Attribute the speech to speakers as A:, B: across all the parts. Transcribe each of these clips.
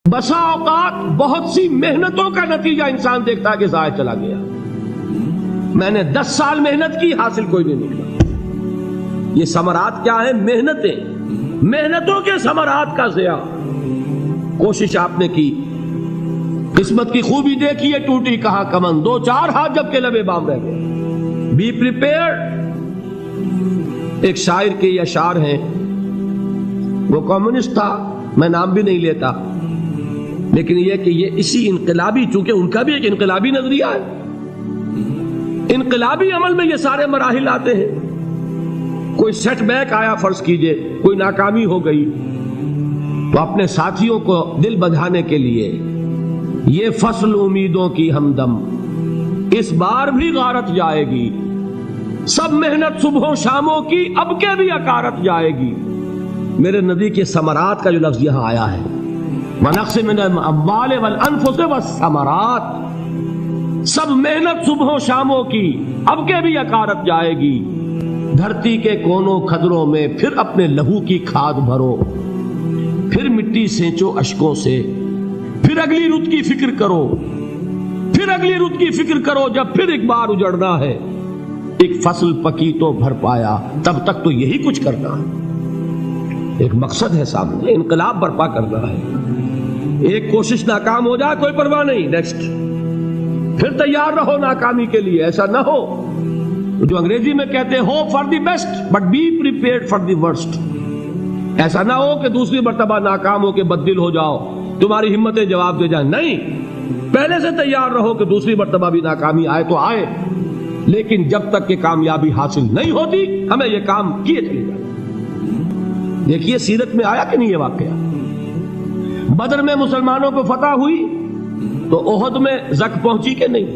A: بسا اوقات بہت سی محنتوں کا نتیجہ انسان دیکھتا ہے کہ ضائع چلا گیا، میں نے 10 سال محنت کی، حاصل کوئی نہیں نکلا۔ یہ ثمرات کیا ہیں؟ محنتوں کے ثمرات کا ضیاع۔ کوشش آپ نے کی، قسمت کی خوبی دیکھی ہے، ٹوٹی کہاں کمن، 2-4 ہاتھ جب کے لبے بام رہ گئے۔ Be prepared. ایک شاعر کے یہ اشعار ہیں، وہ کمیونسٹ تھا، میں نام بھی نہیں لیتا، لیکن یہ کہ یہ اسی انقلابی، چونکہ ان کا بھی ایک انقلابی نظریہ ہے، انقلابی عمل میں یہ سارے مراحل آتے ہیں۔ کوئی سیٹ بیک آیا، فرض کیجئے کوئی ناکامی ہو گئی، تو اپنے ساتھیوں کو دل بندھانے کے لیے یہ فصل امیدوں کی ہمدم اس بار بھی غارت جائے گی، سب محنت صبحوں شاموں کی اب کے بھی اکارت جائے گی۔ میرے نبی کے ثمرات کا جو لفظ یہاں آیا ہے، وَنَقْصٍ مِّنَ الْأَمْوَالِ وَالْأَنفُسِ وَالثَّمَرَاتِ، سب محنت صبحوں شاموں کی اب کے بھی اکارت جائے گی۔ دھرتی کے کونوں کھدروں میں پھر اپنے لہو کی کھاد بھرو، پھر مٹی سینچو اشکوں سے، پھر اگلی رت کی فکر کرو، پھر اگلی رت کی فکر کرو، جب پھر ایک بار اجڑنا ہے، ایک فصل پکی تو بھر پایا، تب تک تو یہی کچھ کرنا ہے۔ ایک مقصد ہے سامنے، انقلاب برپا کرنا ہے۔ ایک کوشش ناکام ہو جائے کوئی پرواہ نہیں، نیکسٹ، پھر تیار رہو ناکامی کے لیے۔ ایسا نہ ہو جو انگریزی میں کہتے ہیں hope for the best but be prepared for the worst. ایسا نہ ہو کہ دوسری مرتبہ ناکام ہو کے بددل ہو جاؤ، تمہاری ہمتیں جواب دے جائیں، نہیں، پہلے سے تیار رہو کہ دوسری مرتبہ بھی ناکامی آئے تو آئے، لیکن جب تک کہ کامیابی حاصل نہیں ہوتی ہمیں یہ کام کیے چلے جائیں۔ دیکھیے سیرت میں آیا کہ نہیں یہ واقعہ؟ بدر میں مسلمانوں کو فتح ہوئی تو احد میں زک پہنچی کہ نہیں؟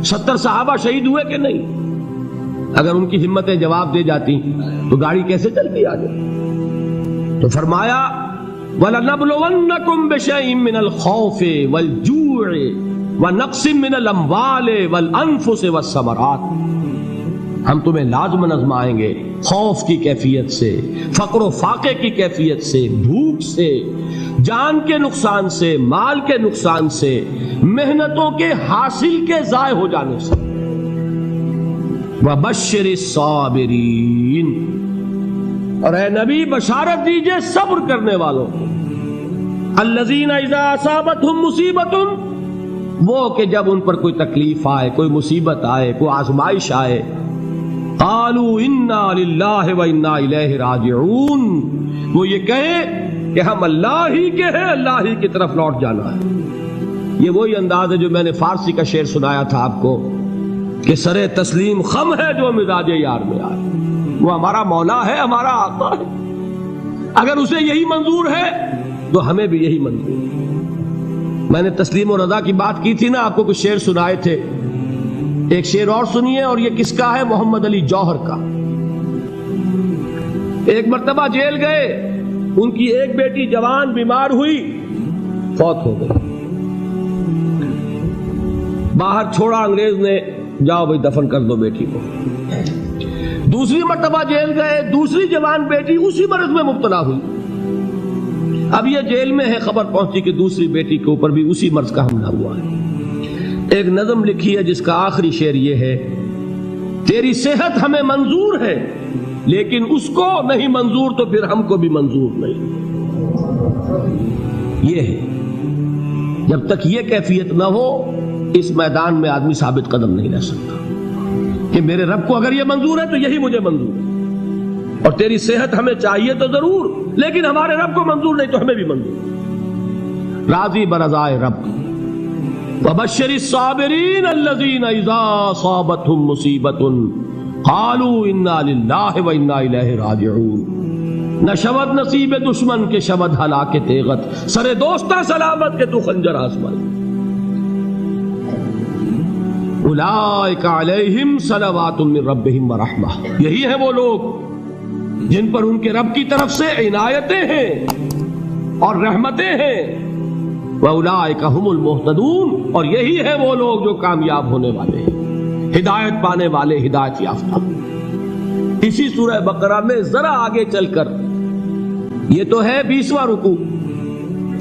A: 70 صحابہ شہید ہوئے کہ نہیں؟ اگر ان کی ہمتیں جواب دے جاتی تو گاڑی کیسے چلتی آگے؟ تو فرمایا وَلَنَبْلُوَنَّكُمْ بِشَيْءٍ مِّنَ الْخَوْفِ وَالْجُوعِ وَنَقْصٍ مِّنَ الْأَمْوَالِ وَالْأَنفُسِ وَالثَّمَرَاتِ، ہم تمہیں لازماً آزمائیں گے، خوف کی کیفیت سے، فقر و فاقے کی کیفیت سے، بھوک سے، جان کے نقصان سے، مال کے نقصان سے، محنتوں کے حاصل کے ضائع ہو جانے سے۔ وَبَشِّرِ الصَّابِرِينَ، اور اے نبی بشارت دیجئے صبر کرنے والوں کو۔ الَّذِينَ إِذَا أَصَابَتْهُمْ مُصِيبَةٌ، وہ کہ جب ان پر کوئی تکلیف آئے، کوئی مصیبت آئے، کوئی آزمائش آئے، قالوا انا للہ وانا الیہ راجعون، وہ یہ کہیں کہ ہم اللہ ہی کے ہیں، اللہ ہی کی طرف لوٹ جانا ہے۔ یہ وہی انداز ہے جو میں نے فارسی کا شعر سنایا تھا آپ کو کہ سرے تسلیم خم ہے جو مزاج یار میں آئے۔ وہ ہمارا مولا ہے، ہمارا آقا ہے، اگر اسے یہی منظور ہے تو ہمیں بھی یہی منظور ہے۔ میں نے تسلیم و رضا کی بات کی تھی نا، آپ کو کچھ شعر سنائے تھے، ایک شعر اور سنیے، اور یہ کس کا ہے؟ محمد علی جوہر کا۔ ایک مرتبہ جیل گئے، ان کی ایک بیٹی جوان بیمار ہوئی، فوت ہو گئی، باہر چھوڑا انگریز نے، جاؤ بھائی دفن کر دو بیٹی کو۔ دوسری مرتبہ جیل گئے، دوسری جوان بیٹی اسی مرض میں مبتلا ہوئی، اب یہ جیل میں ہے، خبر پہنچی کہ دوسری بیٹی کے اوپر بھی اسی مرض کا حملہ ہوا ہے۔ ایک نظم لکھی ہے جس کا آخری شعر یہ ہے، تیری صحت ہمیں منظور ہے لیکن اس کو نہیں منظور تو پھر ہم کو بھی منظور نہیں۔ یہ ہے، جب تک یہ کیفیت نہ ہو اس میدان میں آدمی ثابت قدم نہیں رہ سکتا کہ میرے رب کو اگر یہ منظور ہے تو یہی مجھے منظور ہے، اور تیری صحت ہمیں چاہیے تو ضرور، لیکن ہمارے رب کو منظور نہیں تو ہمیں بھی منظور۔ راضی برضائے رب۔ وَبَشِّرِ الصَّابِرِينَ الَّذِينَ إِذَا أَصَابَتْهُمْ مُصِيبَةٌ قَالُوا إِنَّا لِلَّهِ وَإِنَّا إِلَيْهِ رَاجِعُونَ، نہ شود نصیب دشمن کے شود ہلاک تیغت، سر دوستہ سلامت کے تو خنجر آزمائے۔ اولئک علیہم صلوات من ربہم ورحمہ، یہی ہے وہ لوگ جن پر ان کے رب کی طرف سے عنایتیں ہیں اور رحمتیں ہیں۔ وَأُولَٰئِكَ هُمُ الْمُهْتَدُونَ، اور یہی ہے وہ لوگ جو کامیاب ہونے والے ہیں، ہدایت پانے والے، ہدایت یافتہ۔ اسی سورہ بقرہ میں ذرا آگے چل کر، یہ تو ہے 20واں رکوع،